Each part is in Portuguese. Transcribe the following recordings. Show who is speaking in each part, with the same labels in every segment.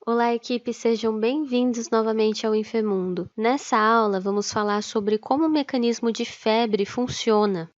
Speaker 1: Olá, equipe, sejam bem-vindos novamente ao Infemundo. Nessa aula, vamos falar sobre como o mecanismo de febre funciona.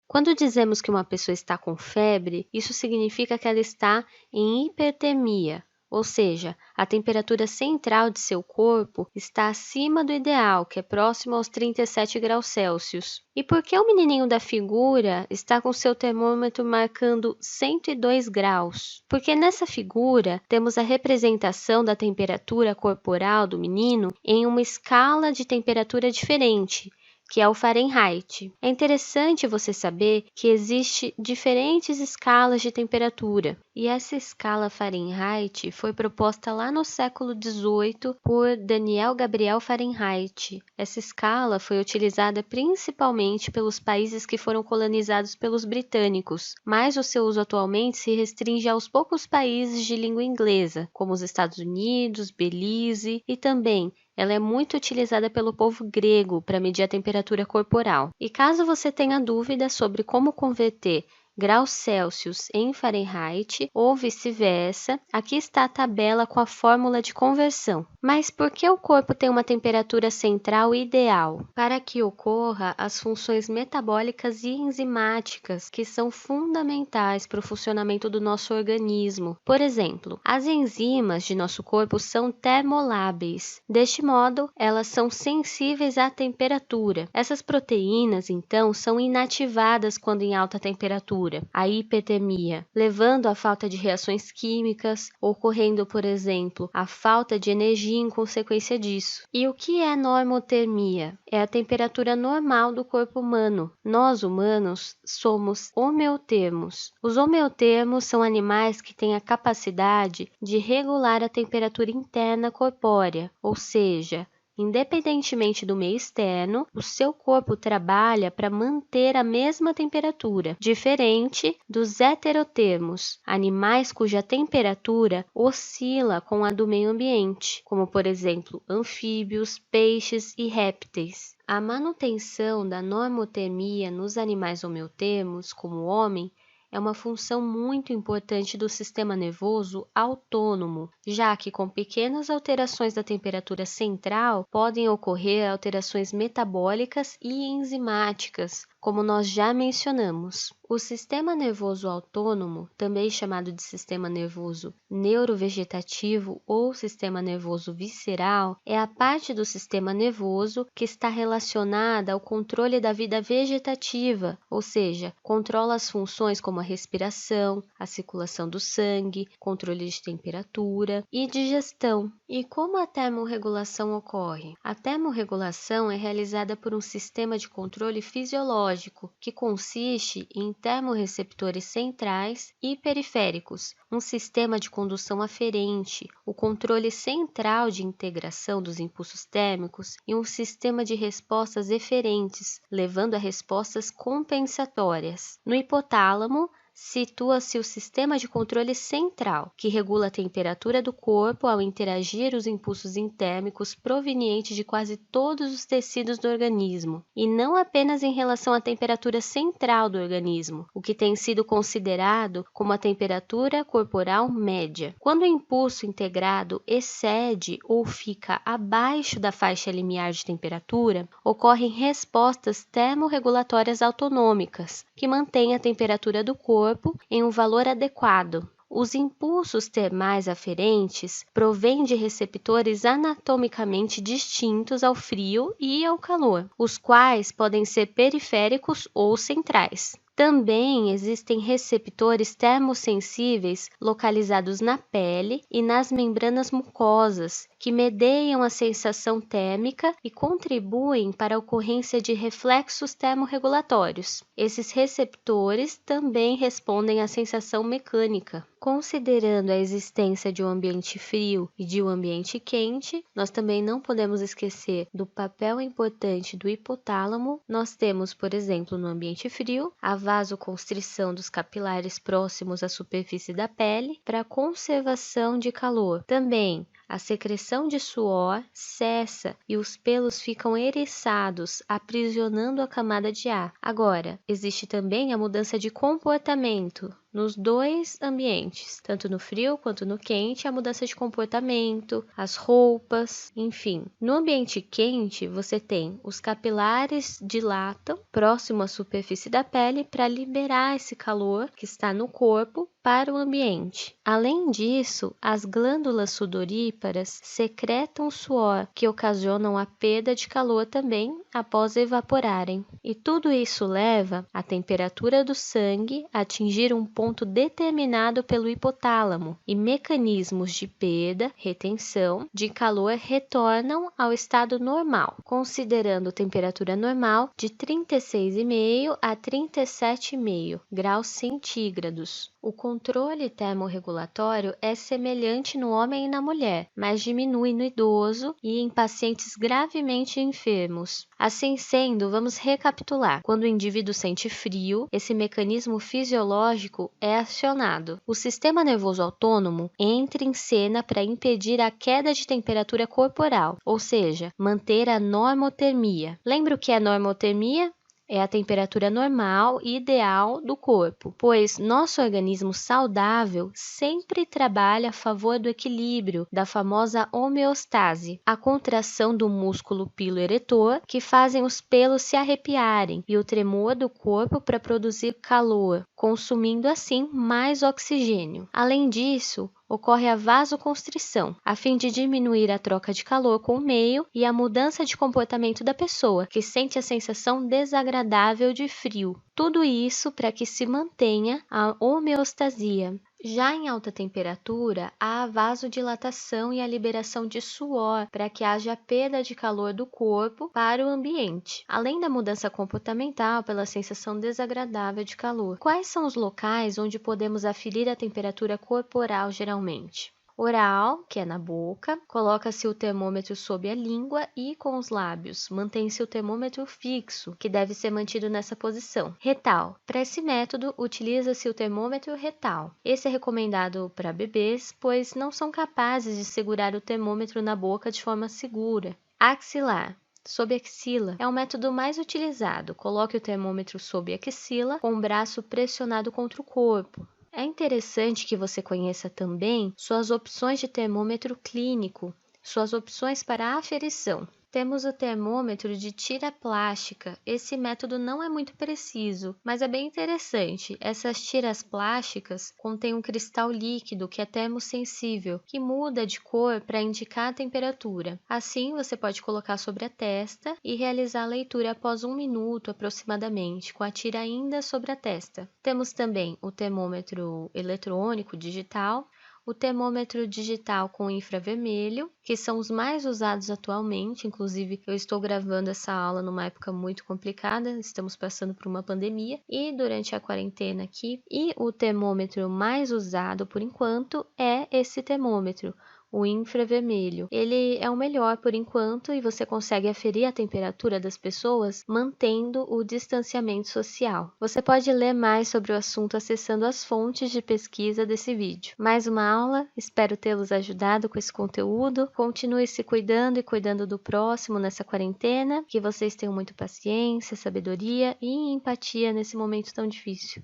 Speaker 1: Quando dizemos que uma pessoa está com febre, isso significa que ela está em hipertermia, ou seja, a temperatura central de seu corpo está acima do ideal, que é próximo aos 37 graus Celsius. E por que o menininho da figura está com seu termômetro marcando 102 graus? Porque nessa figura temos a representação da temperatura corporal do menino em uma escala de temperatura diferente, que é o Fahrenheit. É interessante você saber que existe diferentes escalas de temperatura, e essa escala Fahrenheit foi proposta lá no século XVIII por Daniel Gabriel Fahrenheit. Essa escala foi utilizada principalmente pelos países que foram colonizados pelos britânicos, mas o seu uso atualmente se restringe aos poucos países de língua inglesa, como os Estados Unidos, Belize e também ela é muito utilizada pelo povo grego para medir a temperatura corporal. E caso você tenha dúvidas sobre como converter graus Celsius em Fahrenheit ou vice-versa, aqui está a tabela com a fórmula de conversão. Mas por que o corpo tem uma temperatura central ideal? Para que ocorra as funções metabólicas e enzimáticas que são fundamentais para o funcionamento do nosso organismo. Por exemplo, as enzimas de nosso corpo são termolábeis. Deste modo, elas são sensíveis à temperatura. Essas proteínas, então, são inativadas quando em alta temperatura, a hipertermia, levando à falta de reações químicas, ocorrendo, por exemplo, a falta de energia em consequência disso. E o que é normotermia? É a temperatura normal do corpo humano. Nós, humanos, somos homeotermos. Os homeotermos são animais que têm a capacidade de regular a temperatura interna corpórea, ou seja, independentemente do meio externo, o seu corpo trabalha para manter a mesma temperatura, diferente dos heterotermos, animais cuja temperatura oscila com a do meio ambiente, como por exemplo anfíbios, peixes e répteis. A manutenção da normotermia nos animais homeotermos, como o homem, é uma função muito importante do sistema nervoso autônomo, já que com pequenas alterações da temperatura central podem ocorrer alterações metabólicas e enzimáticas, como nós já mencionamos. O sistema nervoso autônomo, também chamado de sistema nervoso neurovegetativo ou sistema nervoso visceral, é a parte do sistema nervoso que está relacionada ao controle da vida vegetativa, ou seja, controla as funções como a respiração, a circulação do sangue, controle de temperatura e digestão. E como a termorregulação ocorre? A termorregulação é realizada por um sistema de controle fisiológico que consiste em termorreceptores centrais e periféricos, um sistema de condução aferente, o controle central de integração dos impulsos térmicos e um sistema de respostas eferentes, levando a respostas compensatórias. No hipotálamo, situa-se o sistema de controle central, que regula a temperatura do corpo ao interagir os impulsos intérmicos provenientes de quase todos os tecidos do organismo, e não apenas em relação à temperatura central do organismo, o que tem sido considerado como a temperatura corporal média. Quando o impulso integrado excede ou fica abaixo da faixa limiar de temperatura, ocorrem respostas termorregulatórias autonômicas, que mantêm a temperatura do corpo em um valor adequado. Os impulsos termais aferentes provêm de receptores anatomicamente distintos ao frio e ao calor, os quais podem ser periféricos ou centrais. Também existem receptores termossensíveis localizados na pele e nas membranas mucosas, que medeiam a sensação térmica e contribuem para a ocorrência de reflexos termorregulatórios. Esses receptores também respondem à sensação mecânica. Considerando a existência de um ambiente frio e de um ambiente quente, nós também não podemos esquecer do papel importante do hipotálamo. Nós temos, por exemplo, no ambiente frio, a vasoconstrição dos capilares próximos à superfície da pele para a conservação de calor. Também a secreção de suor cessa e os pelos ficam eriçados, aprisionando a camada de ar. Agora, existe também a mudança de comportamento nos dois ambientes, tanto no frio quanto no quente, a mudança de comportamento, as roupas, enfim. No ambiente quente, você tem os capilares dilatam próximo à superfície da pele para liberar esse calor que está no corpo para o ambiente. Além disso, as glândulas sudoríparas secretam suor, que ocasionam a perda de calor também após evaporarem. E tudo isso leva a temperatura do sangue a atingir um ponto determinado pelo hipotálamo, e mecanismos de perda, retenção de calor retornam ao estado normal, considerando temperatura normal de 36,5 a 37,5 graus centígrados. O controle termorregulatório é semelhante no homem e na mulher, mas diminui no idoso e em pacientes gravemente enfermos. Assim sendo, vamos recapitular. Quando o indivíduo sente frio, esse mecanismo fisiológico é acionado. O sistema nervoso autônomo entra em cena para impedir a queda de temperatura corporal, ou seja, manter a normotermia. Lembra o que é normotermia? É a temperatura normal e ideal do corpo, pois nosso organismo saudável sempre trabalha a favor do equilíbrio, da famosa homeostase, a contração do músculo piloeretor que fazem os pelos se arrepiarem e o tremor do corpo para produzir calor, consumindo assim mais oxigênio. Além disso, ocorre a vasoconstrição, a fim de diminuir a troca de calor com o meio e a mudança de comportamento da pessoa, que sente a sensação desagradável de frio. Tudo isso para que se mantenha a homeostasia. Já em alta temperatura, há a vasodilatação e a liberação de suor para que haja perda de calor do corpo para o ambiente, além da mudança comportamental pela sensação desagradável de calor. Quais são os locais onde podemos aferir a temperatura corporal geralmente? Oral, que é na boca, coloca-se o termômetro sob a língua e com os lábios. Mantém-se o termômetro fixo, que deve ser mantido nessa posição. Retal. Para esse método, utiliza-se o termômetro retal. Esse é recomendado para bebês, pois não são capazes de segurar o termômetro na boca de forma segura. Axilar. Sob a axila é o método mais utilizado. Coloque o termômetro sob a axila com o braço pressionado contra o corpo. É interessante que você conheça também suas opções de termômetro clínico, suas opções para aferição. Temos o termômetro de tira plástica. Esse método não é muito preciso, mas é bem interessante. Essas tiras plásticas contêm um cristal líquido que é termosensível, que muda de cor para indicar a temperatura. Assim, você pode colocar sobre a testa e realizar a leitura após 1 minuto aproximadamente, com a tira ainda sobre a testa. Temos também o termômetro eletrônico digital, o termômetro digital com infravermelho, que são os mais usados atualmente. Inclusive, eu estou gravando essa aula numa época muito complicada, estamos passando por uma pandemia e durante a quarentena aqui. E o termômetro mais usado por enquanto é esse termômetro, o infravermelho. Ele é o melhor por enquanto e você consegue aferir a temperatura das pessoas mantendo o distanciamento social. Você pode ler mais sobre o assunto acessando as fontes de pesquisa desse vídeo. Mais uma aula, espero tê-los ajudado com esse conteúdo. Continue se cuidando e cuidando do próximo nessa quarentena. Que vocês tenham muita paciência, sabedoria e empatia nesse momento tão difícil.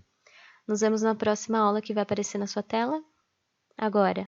Speaker 1: Nos vemos na próxima aula que vai aparecer na sua tela agora.